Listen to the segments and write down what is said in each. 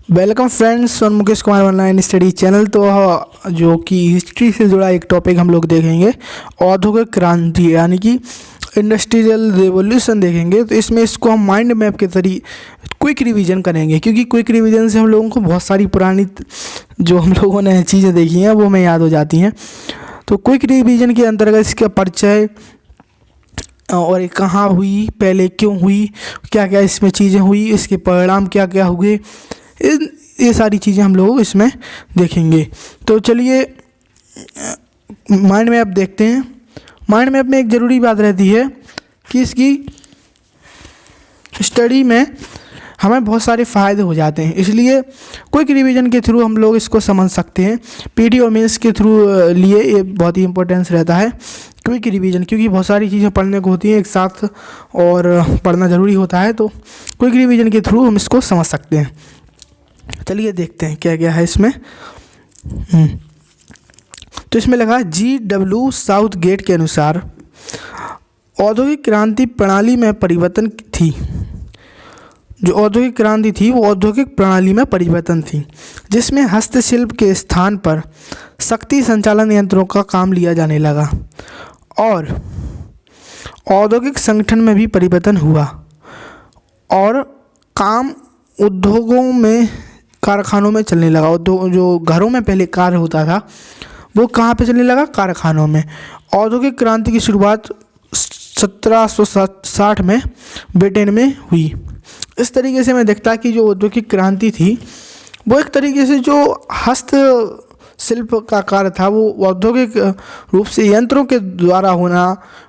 Welcome friends on Mukesh Kumar online study channel. तो जो कि हिस्ट्री से जुड़ा एक टॉपिक हम लोग देखेंगे, औद्योगिक क्रांति यानी कि इंडस्ट्रियल रेवोल्यूशन देखेंगे। तो इसमें इसको हम माइंड मैप के जरिए क्विक रिवीजन करेंगे, क्योंकि क्विक रिवीजन से हम लोगों को बहुत सारी पुरानी जो हम लोगों ने चीज़ें देखी हैं वो हमें याद हो जाती हैं। तो क्विक रिवीजन के अंतर्गत इसका परिचय और ये कहाँ हुई, पहले क्यों हुई, क्या क्या इसमें चीज़ें हुई, इसके परिणाम क्या क्या हुए, ये सारी चीज़ें हम लोग इसमें देखेंगे। तो चलिए माइंड मैप देखते हैं। माइंड मैप में एक ज़रूरी बात रहती है कि इसकी स्टडी में हमें बहुत सारे फ़ायदे हो जाते हैं, इसलिए क्विक रिवीजन के थ्रू हम लोग इसको समझ सकते हैं। पीटी और मेंस के थ्रू लिए ये बहुत ही इम्पोर्टेंस रहता है क्विक रिवीजन, क्योंकि बहुत सारी चीज़ें पढ़ने को होती हैं एक साथ और पढ़ना ज़रूरी होता है। तो क्विक रिवीजन के थ्रू हम इसको समझ सकते हैं। चलिए देखते हैं क्या क्या है इसमें। तो इसमें लगा GW साउथगेट के अनुसार औद्योगिक क्रांति प्रणाली में परिवर्तन थी। जो औद्योगिक क्रांति थी वो औद्योगिक प्रणाली में परिवर्तन थी, जिसमें हस्तशिल्प के स्थान पर शक्ति संचालन यंत्रों का काम लिया जाने लगा और औद्योगिक संगठन में भी परिवर्तन हुआ और काम उद्योगों में, कारखानों में चलने लगा। जो घरों में पहले कार्य होता था वो कहाँ पे चलने लगा, कारखानों में। औद्योगिक क्रांति की शुरुआत 1760 में ब्रिटेन में हुई। इस तरीके से मैं देखता कि जो औद्योगिक क्रांति थी वो एक तरीके से जो हस्त शिल्प का कार्य था वो औद्योगिक रूप से यंत्रों के द्वारा होना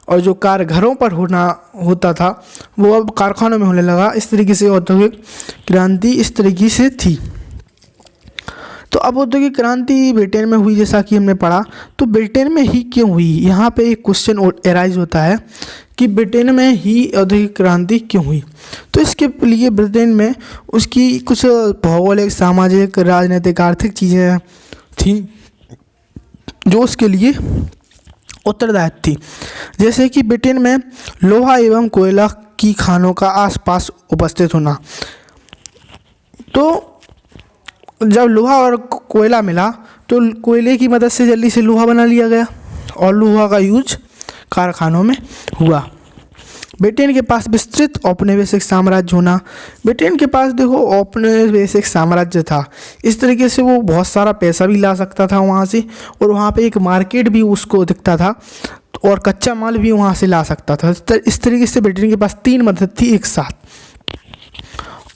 और जो कार्य घरों पर होता था वो अब कारखानों में होने लगा। इस तरीके से औद्योगिक क्रांति इस तरीके से थी। तो अब औद्योगिक क्रांति ब्रिटेन में हुई, जैसा कि हमने पढ़ा। तो ब्रिटेन में ही क्यों हुई, यहाँ पे एक क्वेश्चन एराइज होता है कि ब्रिटेन में ही औद्योगिक क्रांति क्यों हुई। तो इसके लिए ब्रिटेन में उसकी कुछ भौगोलिक, सामाजिक, राजनीतिक, आर्थिक चीज़ें थी जो उसके लिए उत्तरदायित्व थी। जैसे कि ब्रिटेन में लोहा एवं कोयला की खानों का आसपास उपस्थित होना। तो जब लोहा और कोयला मिला तो कोयले की मदद से जल्दी से लोहा बना लिया गया और लोहा का यूज कारखानों में हुआ। ब्रिटेन के पास विस्तृत औपनिवेशिक साम्राज्य होना। ब्रिटेन के पास देखो औपनिवेशिक साम्राज्य था, इस तरीके से वो बहुत सारा पैसा भी ला सकता था वहाँ से, और वहाँ पे एक मार्केट भी उसको दिखता था और कच्चा माल भी वहाँ से ला सकता था। इस तरीके से ब्रिटेन के पास तीन मदद थी एक साथ,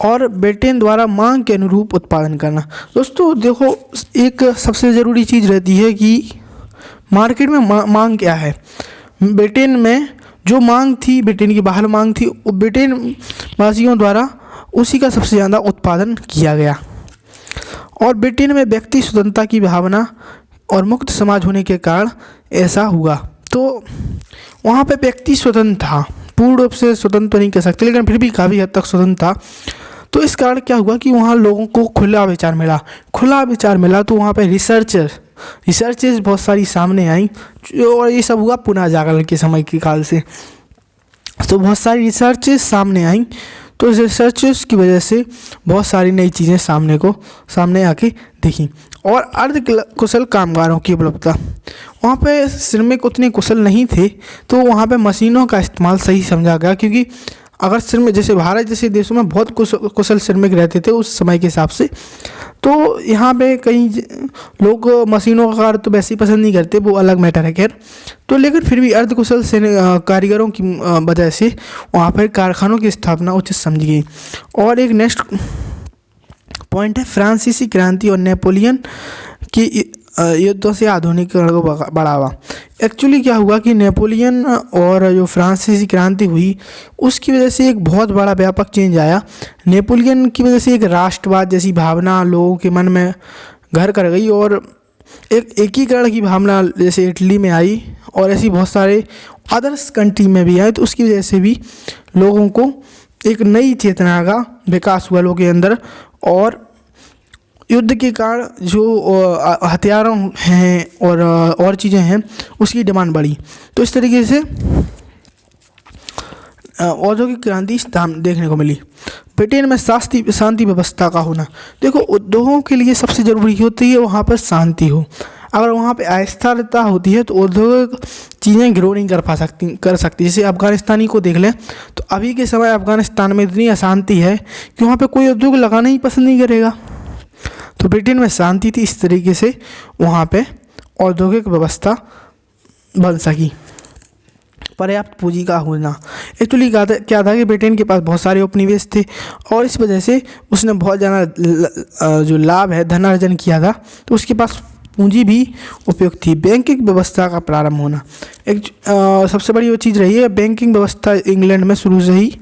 और ब्रिटेन द्वारा मांग के अनुरूप उत्पादन करना। दोस्तों देखो, एक सबसे ज़रूरी चीज़ रहती है कि मार्केट में मांग क्या है। ब्रिटेन में जो मांग थी, ब्रिटेन की बाहर मांग थी, ब्रिटेन वासियों द्वारा उसी का सबसे ज़्यादा उत्पादन किया गया। और ब्रिटेन में व्यक्ति स्वतंत्रता की भावना और मुक्त समाज होने के कारण ऐसा हुआ। तो वहाँ पे व्यक्ति स्वतंत्र था, पूर्ण रूप से स्वतंत्र नहीं कह सकते लेकिन फिर भी काफ़ी हद तक स्वतंत्र था। तो इस कारण क्या हुआ कि वहाँ लोगों को खुला विचार मिला। तो वहाँ पे रिसर्चेज बहुत सारी सामने आई, और ये सब हुआ पुनः जागरण के समय के काल से। तो बहुत सारी रिसर्चेज सामने आई, तो इस रिसर्चेज की वजह से बहुत सारी नई चीज़ें सामने आके देखी। और अर्ध कुशल कामगारों की उपलब्धता। वहाँ पे श्रमिक उतने कुशल नहीं थे, तो वहाँ पे मशीनों का इस्तेमाल सही समझा गया, क्योंकि अगर श्रमिक, जैसे भारत जैसे देशों में बहुत कुशल श्रमिक रहते थे उस समय के हिसाब से, तो यहाँ पे कई लोग मशीनों का कार्य तो वैसे ही पसंद नहीं करते, वो अलग मैटर है खैर। तो लेकिन फिर भी अर्धकुशल कारीगरों की वजह से वहाँ पर कारखानों की स्थापना उचित समझी गई। और एक नेक्स्ट पॉइंट है फ्रांसीसी क्रांति और नेपोलियन की युद्धों से आधुनिकीकरण को बढ़ावा। एक्चुअली क्या हुआ कि नेपोलियन और जो फ्रांसीसी क्रांति हुई उसकी वजह से एक बहुत बड़ा व्यापक चेंज आया। नेपोलियन की वजह से एक राष्ट्रवाद जैसी भावना लोगों के मन में घर कर गई, और एक एकीकरण की भावना जैसे इटली में आई और ऐसी बहुत सारे अदर्स कंट्री में भी आई। तो उसकी वजह से भी लोगों को एक नई चेतना का विकास हुआ लोगों के अंदर, और युद्ध के कारण जो हथियारों हैं और चीज़ें हैं उसकी डिमांड बढ़ी। तो इस तरीके से औद्योगिक क्रांति देखने को मिली। ब्रिटेन में शांति व्यवस्था का होना। देखो, उद्योगों के लिए सबसे ज़रूरी होती है वहाँ पर शांति हो। अगर वहाँ पे अस्थिरता होती है तो उद्योग चीज़ें ग्रो नहीं कर सकती। जैसे अफ़गानिस्तानी को देख लें, तो अभी के समय अफ़गानिस्तान में इतनी अशांति है कि वहाँ पे कोई उद्योग लगाना ही पसंद नहीं करेगा। तो ब्रिटेन में शांति थी, इस तरीके से वहाँ पे औद्योगिक व्यवस्था बन सकी। पर्याप्त पूंजी का होना, एक्चुअली क्या था कि ब्रिटेन के पास बहुत सारे उपनिवेश थे और इस वजह से उसने बहुत ज़्यादा जो लाभ है धनार्जन किया था, तो उसके पास पूंजी भी उपयुक्त थी। बैंकिंग व्यवस्था का प्रारंभ होना एक सबसे बड़ी वो चीज़ रही है। बैंकिंग व्यवस्था इंग्लैंड में शुरू से ही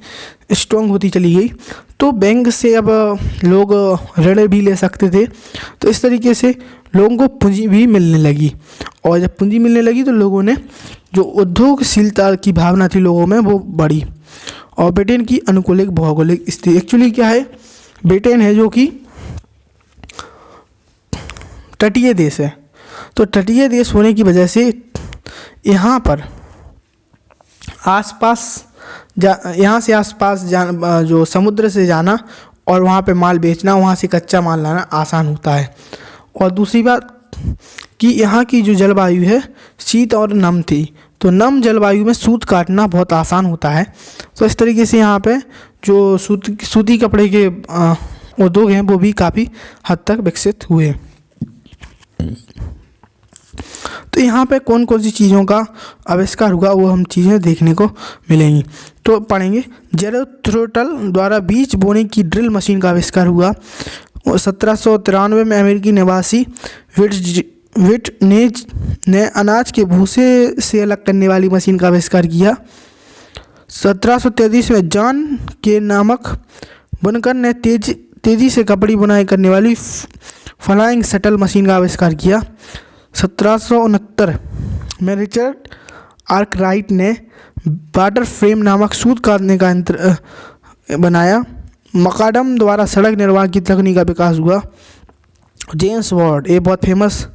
स्ट्रॉन्ग होती चली गई, तो बैंक से अब लोग ऋण भी ले सकते थे, तो इस तरीके से लोगों को पूंजी भी मिलने लगी। और जब पूंजी मिलने लगी तो लोगों ने जो उद्योगशीलता की भावना थी लोगों में वो बढ़ी। और ब्रिटेन की अनुकूलित भौगोलिक स्थिति, एक्चुअली क्या है, ब्रिटेन है जो कि तटीय देश है, तो तटीय देश होने की वजह से यहाँ पर आसपास यहाँ से आसपास जो समुद्र से जाना और वहाँ पे माल बेचना, वहाँ से कच्चा माल लाना आसान होता है। और दूसरी बात कि यहाँ की जो जलवायु है शीत और नम थी, तो नम जलवायु में सूत काटना बहुत आसान होता है। तो इस तरीके से यहाँ पे जो सूती कपड़े के उद्योग हैं वो भी काफ़ी हद तक विकसित हुए। तो यहाँ पे कौन कौन सी चीज़ों का आविष्कार हुआ वो हम चीज़ें देखने को मिलेंगी, तो पढ़ेंगे। जेरोथ्रोटल द्वारा बीज बोने की ड्रिल मशीन का आविष्कार हुआ। 1793 में अमेरिकी निवासी विटनेज ने अनाज के भूसे से अलग करने वाली मशीन का आविष्कार किया। 1733 में जॉन के नामक बुनकर ने तेजी से कपड़ी बुनाई करने वाली फ्लाइंग शटल मशीन का आविष्कार किया। 1769 में रिचर्ड आर्कराइट ने वाटर फ्रेम नामक सूत काटने का यंत्र बनाया। मकाडम द्वारा सड़क निर्माण की तकनीक का विकास हुआ। जेम्स वाट, ये बहुत फेमस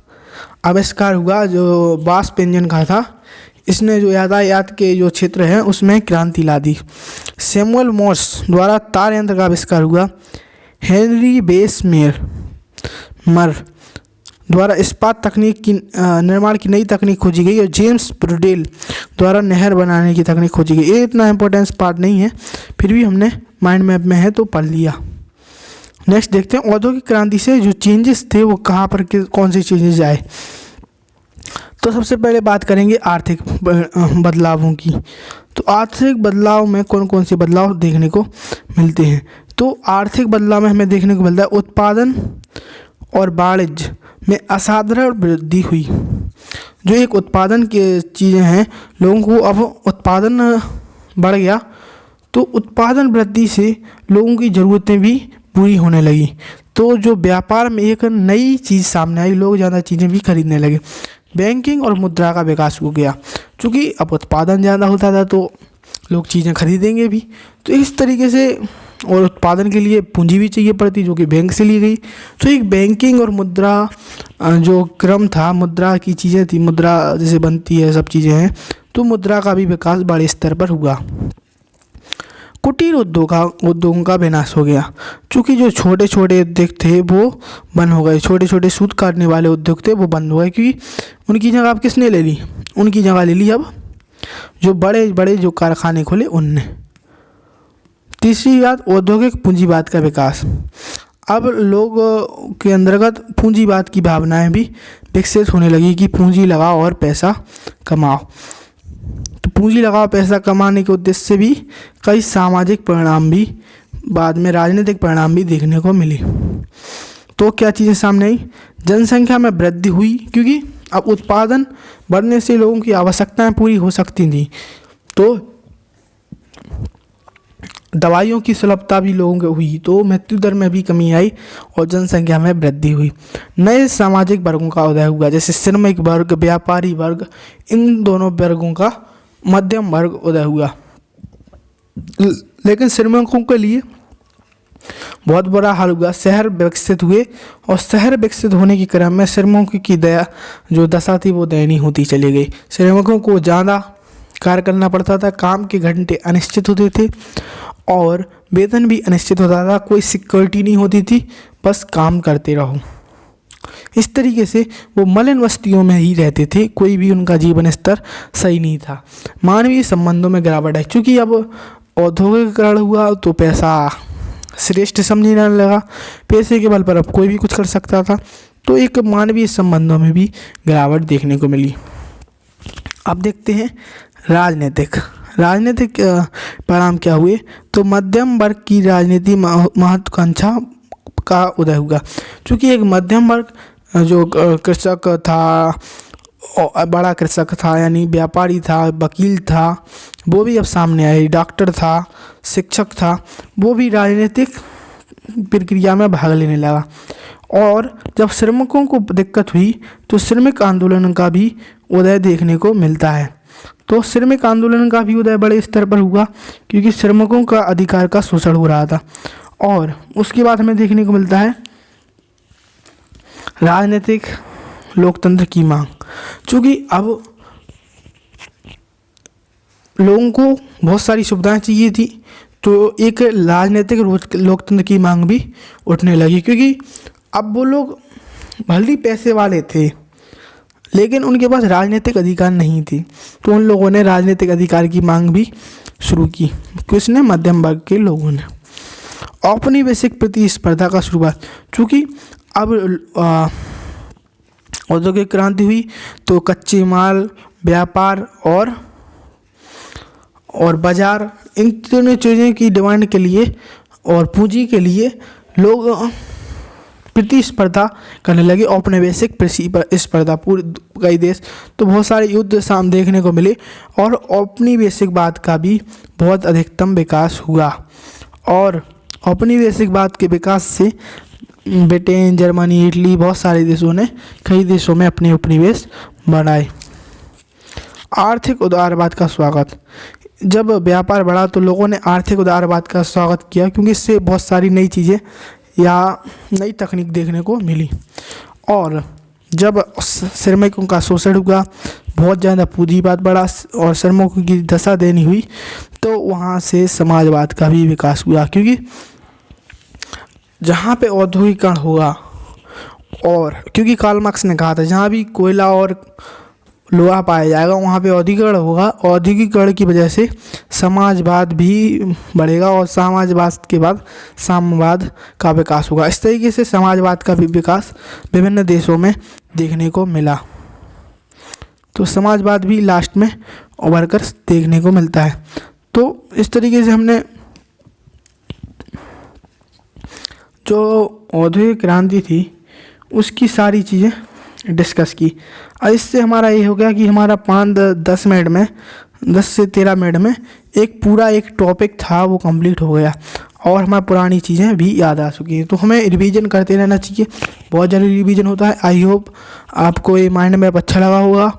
आविष्कार हुआ जो वाष्प इंजन का था, इसने जो यातायात के जो क्षेत्र हैं उसमें क्रांति ला दी। सैमुअल मॉर्स द्वारा तार यंत्र का आविष्कार हुआ। हेनरी बेसमेयर द्वारा इस्पात तकनीक की निर्माण की नई तकनीक खोजी गई और जेम्स ब्रुडेल द्वारा नहर बनाने की तकनीक खोजी गई। ये इतना इम्पोर्टेंस पार्ट नहीं है, फिर भी हमने माइंड मैप में है तो पढ़ लिया। नेक्स्ट देखते हैं, औद्योगिक क्रांति से जो चेंजेस थे वो कहाँ पर कौन से चेंजेस आए। तो सबसे पहले बात करेंगे आर्थिक बदलावों की। तो आर्थिक बदलाव में कौन कौन से बदलाव देखने को मिलते हैं। तो आर्थिक बदलाव में हमें देखने को मिलता है उत्पादन और वाणिज्य में असाधारण वृद्धि हुई। जो एक उत्पादन के चीज़ें हैं, लोगों को अब उत्पादन बढ़ गया, तो उत्पादन वृद्धि से लोगों की ज़रूरतें भी पूरी होने लगी। तो जो व्यापार में एक नई चीज़ सामने आई, लोग ज़्यादा चीज़ें भी खरीदने लगे। बैंकिंग और मुद्रा का विकास हो गया, क्योंकि अब उत्पादन ज़्यादा होता था तो लोग चीज़ें खरीदेंगे भी। तो इस तरीके से, और उत्पादन के लिए पूंजी भी चाहिए पड़ती जो कि बैंक से ली गई। तो एक बैंकिंग और मुद्रा जो क्रम था, मुद्रा की चीज़ें थी, मुद्रा जैसे बनती है सब चीज़ें हैं, तो मुद्रा का भी विकास बड़े स्तर पर हुआ। कुटीर उद्योगों का विनाश हो गया, क्योंकि जो छोटे छोटे उद्योग थे वो बंद हो गए। छोटे छोटे सूत काटने वाले उद्योग थे वो बंद हो गए, क्योंकि उनकी जगह अब किसने ले ली, उनकी जगह ले ली अब जो बड़े बड़े जो कारखाने खोले उनने। तीसरी बात, औद्योगिक पूंजीवाद का विकास। अब लोग के अंतर्गत पूंजीवाद की भावनाएं भी विकसित होने लगी कि पूंजी लगाओ और पैसा कमाओ। तो पूंजी लगाओ पैसा कमाने के उद्देश्य से भी कई सामाजिक परिणाम भी, बाद में राजनीतिक परिणाम भी देखने को मिले। तो क्या चीज़ें सामने आई, जनसंख्या में वृद्धि हुई, क्योंकि अब उत्पादन बढ़ने से लोगों की आवश्यकताएं पूरी हो सकती थी। तो दवाइयों की सुलभता भी लोगों को हुई, तो मृत्यु दर में भी कमी आई और जनसंख्या में वृद्धि हुई। नए सामाजिक वर्गों का उदय हुआ, जैसे श्रमिक वर्ग, व्यापारी वर्ग, इन दोनों वर्गों का मध्यम वर्ग उदय हुआ। लेकिन श्रमिकों के लिए बहुत बुरा हाल हुआ। शहर विकसित हुए और शहर विकसित होने के क्रम में श्रमिकों की दशा थी वो दयनीय होती चली गई। श्रमिकों को ज़्यादा कार्य करना पड़ता था, काम के घंटे अनिश्चित होते थे और वेतन भी अनिश्चित होता था, कोई सिक्योरिटी नहीं होती थी, बस काम करते रहो। इस तरीके से वो मलिन बस्तियों में ही रहते थे, कोई भी उनका जीवन स्तर सही नहीं था। मानवीय संबंधों में गिरावट है, क्योंकि अब औद्योगिकरण हुआ तो पैसा श्रेष्ठ समझने लगा, पैसे के बल पर अब कोई भी कुछ कर सकता था, तो एक मानवीय संबंधों में भी गिरावट देखने को मिली। अब देखते हैं राजनीतिक परिणाम क्या हुए। तो मध्यम वर्ग की राजनीति महत्वाकांक्षा का उदय हुआ, क्योंकि एक मध्यम वर्ग जो कृषक था, बड़ा कृषक था यानी व्यापारी था, वकील था, वो भी अब सामने आए, डॉक्टर था, शिक्षक था, वो भी राजनीतिक प्रक्रिया में भाग लेने लगा। और जब श्रमिकों को दिक्कत हुई तो श्रमिक आंदोलन का भी उदय देखने को मिलता है। तो श्रमिक आंदोलन का भी उदय बड़े स्तर पर हुआ, क्योंकि श्रमिकों का अधिकार का शोषण हो रहा था। और उसके बाद हमें देखने को मिलता है राजनीतिक लोकतंत्र की मांग, क्योंकि अब लोगों को बहुत सारी सुविधाएं चाहिए थी, तो एक राजनीतिक लोकतंत्र की मांग भी उठने लगी, क्योंकि अब वो लोग भले ही पैसे वाले थे लेकिन उनके पास राजनीतिक अधिकार नहीं थी, तो उन लोगों ने राजनीतिक अधिकार की मांग भी शुरू की। किसने? मध्यम वर्ग के लोगों ने। औपनिवेशिक प्रतिस्पर्धा का शुरुआत, क्योंकि अब औद्योगिक क्रांति हुई तो कच्चे माल, व्यापार और बाजार, इन तीनों चीज़ों की डिमांड के लिए और पूंजी के लिए लोग प्रतिस्पर्धा करने लगे। औपनिवेशिक प्रतिस्पर्धा पूरे कई देश, तो बहुत सारे युद्ध साम देखने को मिले और औपनिवेशिकवाद का भी बहुत अधिकतम विकास हुआ। और औपनिवेशिकवाद के विकास से ब्रिटेन, जर्मनी, इटली, बहुत सारे देशों ने कई देशों में अपने उपनिवेश बनाए। आर्थिक उदारवाद का स्वागत, जब व्यापार बढ़ा तो लोगों ने आर्थिक उदारवाद का स्वागत किया, क्योंकि इससे बहुत सारी नई चीज़ें या नई तकनीक देखने को मिली। और जब श्रमिकों का शोषण हुआ, बहुत ज़्यादा पूंजीवाद बढ़ा और श्रमिकों की दशा देनी हुई, तो वहाँ से समाजवाद का भी विकास हुआ, क्योंकि जहाँ पे औद्योगिकरण हुआ, और क्योंकि कार्ल मार्क्स ने कहा था जहाँ भी कोयला और लोहा पाया जाएगा वहाँ पे औद्योगिकरण होगा, औद्योगिकरण की वजह से समाजवाद भी बढ़ेगा और समाजवाद के बाद साम्यवाद का विकास होगा। इस तरीके से समाजवाद का भी विकास विभिन्न देशों में देखने को मिला। तो समाजवाद भी लास्ट में उभर कर देखने को मिलता है। तो इस तरीके से हमने जो औद्योगिक क्रांति थी उसकी सारी चीज़ें डिस्कस की। और इससे हमारा ये हो गया कि हमारा 5-10 मिनट में 10 से 13 मिनट में एक पूरा एक टॉपिक था वो कंप्लीट हो गया और हमारी पुरानी चीज़ें भी याद आ चुकी हैं। तो हमें रिवीजन करते रहना चाहिए, बहुत जरूरी रिवीजन होता है। आई होप आपको ये माइंड मैप अच्छा लगा होगा।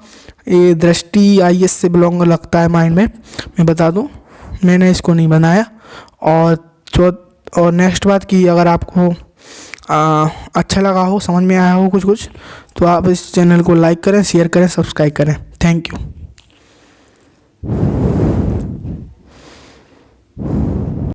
ये दृष्टि IAS से बिलोंग लगता है माइंड मैप, मैं बता दूं मैंने इसको नहीं बनाया। और नेक्स्ट बात की, अगर आपको अच्छा लगा हो, समझ में आया हो कुछ तो आप इस चैनल को लाइक करें, शेयर करें, सब्सक्राइब करें। Thank you.